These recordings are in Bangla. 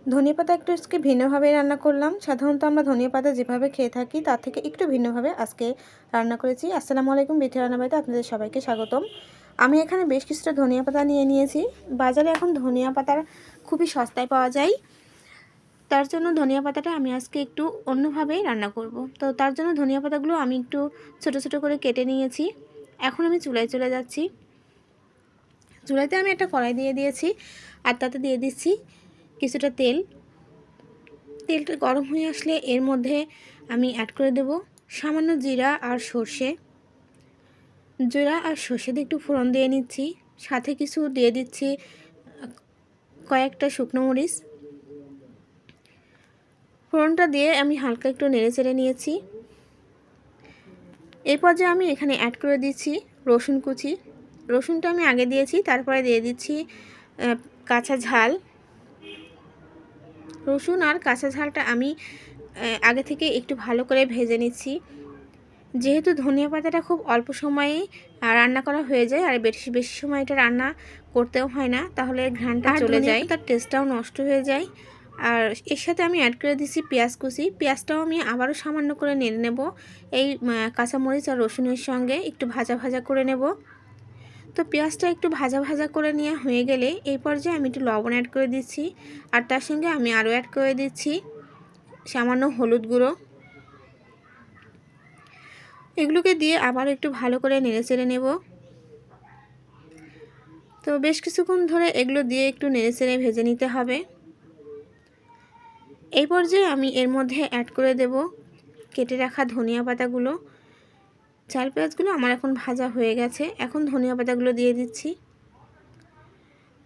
ধনিয়া পাতা একটু আজকে ভিন্নভাবে রান্না করলাম। সাধারণত আমরা ধনিয়া পাতা যেভাবে খেয়ে থাকি তার থেকে একটু ভিন্নভাবে আজকে রান্না করেছি। আসসালামু আলাইকুম, বিথি রান্নাবাড়িতে আপনাদের সবাইকে স্বাগতম। আমি এখানে বেশ কিছুটা ধনিয়া পাতা নিয়ে নিয়েছি। বাজারে এখন ধনিয়া পাতার খুবই সস্তায় পাওয়া যায়। তার জন্য ধনিয়া পাতাটা আমি আজকে একটু অন্যভাবে রান্না করব। তো তার জন্য ধনিয়া পাতাগুলো আমি একটু ছোট ছোট করে কেটে নিয়েছি। এখন আমি চুলায় চলে যাচ্ছি। চুলাতে আমি একটা কড়াই দিয়ে দিয়েছি আর তাতে দিয়ে দিচ্ছি কিছুটা তেল। তেলটা গরম হয়ে আসলে এর মধ্যে আমি অ্যাড করে দেব সামান্য জিরা আর সর্ষে। জিরা আর সর্ষে দিয়ে একটু ফোড়ন দিয়ে নিচ্ছি, সাথে কিছু দিয়ে দিচ্ছি কয়েকটা শুকনো মরিচ। ফোড়নটা দিয়ে আমি হালকা একটু নেড়ে চেড়ে নিয়েছি। এই পর্যায়ে আমি এখানে অ্যাড করে দিচ্ছি রসুন কুচি। রসুনটা আমি আগে দিয়েছি, তারপরে দিয়ে দিচ্ছি কাঁচা ঝাল। রসুন আর কাঁচা ঝালটা আমি আগে থেকে একটু ভালো করে ভেজে নিচ্ছি। যেহেতু ধনিয়া পাতাটা খুব অল্প সময়ে রান্না করা হয়ে যায় আর বেশি বেশি সময় এটা রান্না করতেও হয় না, তাহলে ঘ্রাণটা চলে যায়, তার টেস্টটাও নষ্ট হয়ে যায়। আর এর সাথে আমি অ্যাড করে দিচ্ছি পেঁয়াজ কুচি। পেঁয়াজটাও আমি আবারও সামান্য করে নেড়ে নেব এই কাঁচামরিচ আর রসুনের সঙ্গে একটু ভাজা ভাজা করে নেব। তো পেঁয়াজটা একটু ভাজা ভাজা করে নেওয়া হয়ে গেলে এই পর্যায়ে আমি একটু লবণ অ্যাড করে দিচ্ছি আর তার সঙ্গে আমি আরও অ্যাড করে দিচ্ছি সামান্য হলুদ গুঁড়ো। এগুলোকে দিয়ে আবার একটু ভালো করে নেড়ে চেড়ে নেব। তো বেশ কিছুক্ষণ ধরে এগুলো দিয়ে একটু নেড়ে চেড়ে ভেজে নিতে হবে। এই পর্যায়ে আমি এর মধ্যে অ্যাড করে দেব কেটে রাখা ধনিয়া পাতাগুলো। চাল পেঁয়াজগুলো আমার এখন ভাজা হয়ে গেছে, এখন ধনিয়া পাতাগুলো দিয়ে দিচ্ছি।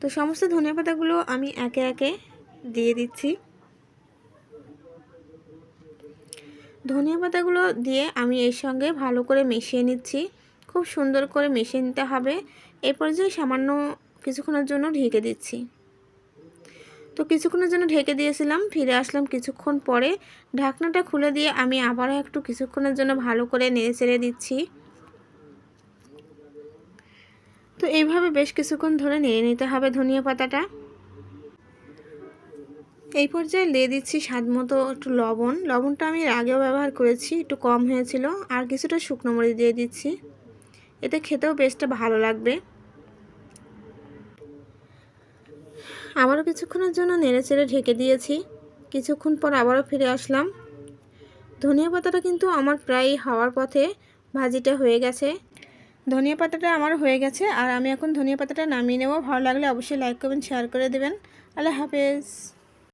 তো সমস্ত ধনিয়া পাতাগুলো আমি একে একে দিয়ে দিচ্ছি। ধনিয়া পাতাগুলো দিয়ে আমি এর সঙ্গে ভালো করে মিশিয়ে নিচ্ছি। খুব সুন্দর করে মিশিয়ে নিতে হবে। এই পর্যায়ে সামান্য কিছুক্ষণের জন্য ঢেকে দিচ্ছি। তো কিছুক্ষণের জন্য ঢেকে দিয়েছিলাম, ফিরে আসলাম কিছুক্ষণ পরে। ঢাকনাটা খুলে দিয়ে আমি আবারও একটু কিছুক্ষণের জন্য ভালো করে নেড়ে চেড়ে দিচ্ছি। তো এইভাবে বেশ কিছুক্ষণ ধরে নেড়ে নিতে হবে ধনিয়া পাতাটা। এই পর্যায়ে দিয়ে দিচ্ছি স্বাদ মতো একটু লবণ। লবণটা আমি এর আগেও ব্যবহার করেছি, একটু কম হয়েছিল। আর কিছুটা শুকনো মরিচ দিয়ে দিচ্ছি, এতে খেতেও বেশটা ভালো লাগবে। আবারও কিছুক্ষণের জন্য নেড়ে চেড়ে ঢেকে দিয়েছি। কিছুক্ষণ পর আবারও ফিরে আসলাম। ধনিয়া পাতাটা কিন্তু আমার প্রায় হওয়ার পথে, ভাজিটা হয়ে গেছে। ধনিয়া পাতাটা আমার হয়ে গেছে আর আমি এখন ধনিয়া পাতাটা নামিয়ে নেব। ভালো লাগলে অবশ্যই লাইক করবেন, শেয়ার করে দেবেন। আল্লাহ হাফেজ।